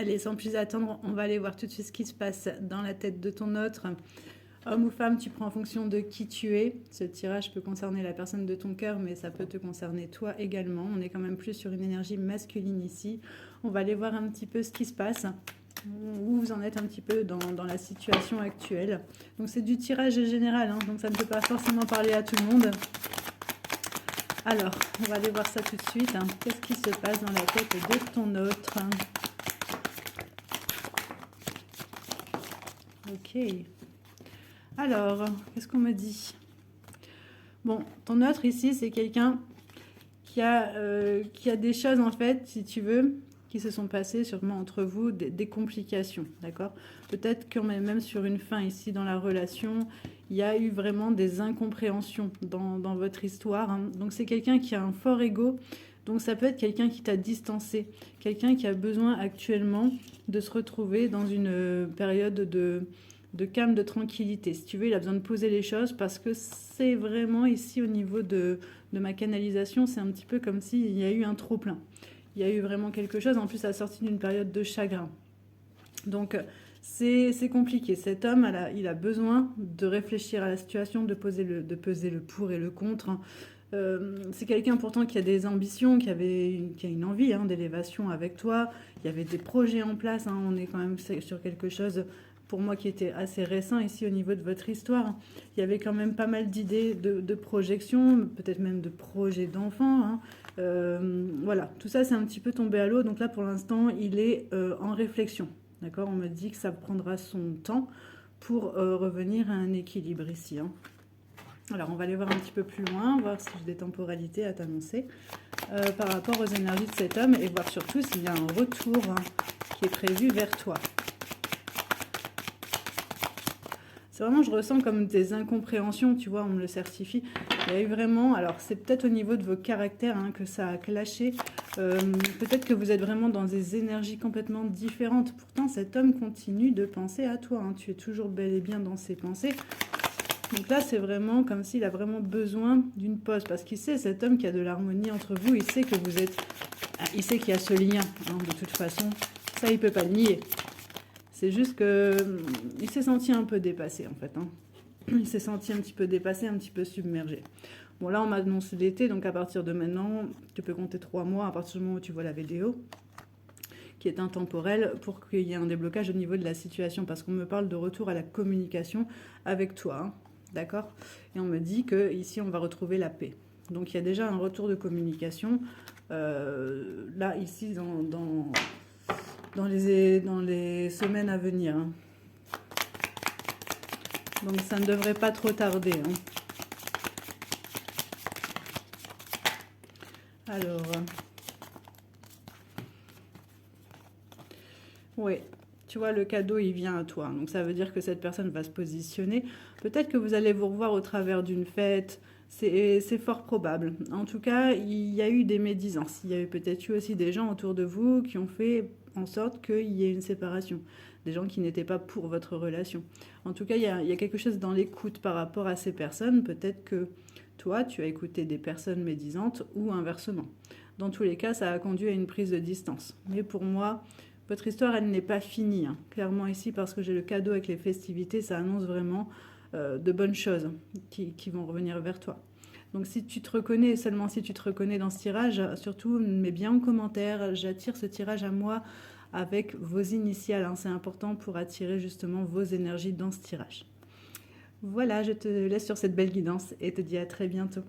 Allez, sans plus attendre, on va aller voir tout de suite ce qui se passe dans la tête de ton autre. Homme ou femme, tu prends en fonction de qui tu es. Ce tirage peut concerner la personne de ton cœur, mais ça peut te concerner toi également. On est quand même plus sur une énergie masculine ici. On va aller voir un petit peu ce qui se passe, où vous en êtes un petit peu dans la situation actuelle. Donc c'est du tirage général, hein, donc ça ne peut pas forcément parler à tout le monde. Alors, on va aller voir ça tout de suite. Hein. Qu'est-ce qui se passe dans la tête de ton autre? Ok. Alors, qu'est-ce qu'on me dit? Bon, ton autre ici, c'est quelqu'un qui a des choses, en fait, si tu veux, qui se sont passées sûrement entre vous, des complications, d'accord? Peut-être qu'on est même sur une fin ici dans la relation, il y a eu vraiment des incompréhensions dans votre histoire. Hein. Donc, c'est quelqu'un qui a un fort ego. Donc, ça peut être quelqu'un qui t'a distancé, quelqu'un qui a besoin actuellement de se retrouver dans une période de calme, de tranquillité. Si tu veux, il a besoin de poser les choses parce que c'est vraiment ici au niveau de ma canalisation, c'est un petit peu comme s'il y a eu un trop-plein. Il y a eu vraiment quelque chose, en plus, à la sortie d'une période de chagrin. Donc, c'est compliqué. Cet homme, il a besoin de réfléchir à la situation, de peser le pour et le contre. C'est quelqu'un pourtant qui a des ambitions, qui a une envie d'élévation avec toi. Il y avait des projets en place. Hein. On est quand même sur quelque chose, pour moi, qui était assez récent ici au niveau de votre histoire. Il y avait quand même pas mal d'idées de projections, peut-être même de projets d'enfants. Hein. Voilà, tout ça, c'est un petit peu tombé à l'eau. Donc là, pour l'instant, il est en réflexion. D'accord? On me dit que ça prendra son temps pour revenir à un équilibre ici. Hein. Alors, on va aller voir un petit peu plus loin, voir si j'ai des temporalités à t'annoncer par rapport aux énergies de cet homme et voir surtout s'il y a un retour qui est prévu vers toi. C'est vraiment, je ressens comme des incompréhensions, tu vois, on me le certifie. Il y a eu vraiment, alors c'est peut-être au niveau de vos caractères que ça a clashé. Peut-être que vous êtes vraiment dans des énergies complètement différentes. Pourtant, cet homme continue de penser à toi. Hein. Tu es toujours bel et bien dans ses pensées. Donc là, c'est vraiment comme s'il a vraiment besoin d'une pause. Parce qu'il sait, cet homme, qu'il y a de l'harmonie entre vous. Il sait que vous êtes... Il sait qu'il y a ce lien, de toute façon. Ça, il ne peut pas le nier. C'est juste qu'il s'est senti un peu dépassé, en fait. Hein. Il s'est senti un petit peu dépassé, un petit peu submergé. Bon, là, on m'a annoncé l'été. Donc, à partir de maintenant, tu peux compter 3 mois à partir du moment où tu vois la vidéo, qui est intemporel, pour qu'il y ait un déblocage au niveau de la situation. Parce qu'on me parle de retour à la communication avec toi. Hein. D'accord? Et on me dit qu'ici, on va retrouver la paix. Donc, il y a déjà un retour de communication. Là, ici, dans les semaines à venir. Hein. Donc, ça ne devrait pas trop tarder. Hein. Alors... oui. Tu vois, le cadeau, il vient à toi. Donc, ça veut dire que cette personne va se positionner. Peut-être que vous allez vous revoir au travers d'une fête. C'est fort probable. En tout cas, il y a eu des médisances. Il y a eu peut-être eu aussi des gens autour de vous qui ont fait en sorte qu'il y ait une séparation. Des gens qui n'étaient pas pour votre relation. En tout cas, il y a quelque chose dans l'écoute par rapport à ces personnes. Peut-être que toi, tu as écouté des personnes médisantes ou inversement. Dans tous les cas, ça a conduit à une prise de distance. Mais pour moi... votre histoire, elle n'est pas finie. Hein. Clairement ici, parce que j'ai le cadeau avec les festivités, ça annonce vraiment de bonnes choses qui vont revenir vers toi. Donc si tu te reconnais, seulement si tu te reconnais dans ce tirage, surtout mets bien en commentaire, j'attire ce tirage à moi avec vos initiales. Hein. C'est important pour attirer justement vos énergies dans ce tirage. Voilà, je te laisse sur cette belle guidance et te dis à très bientôt.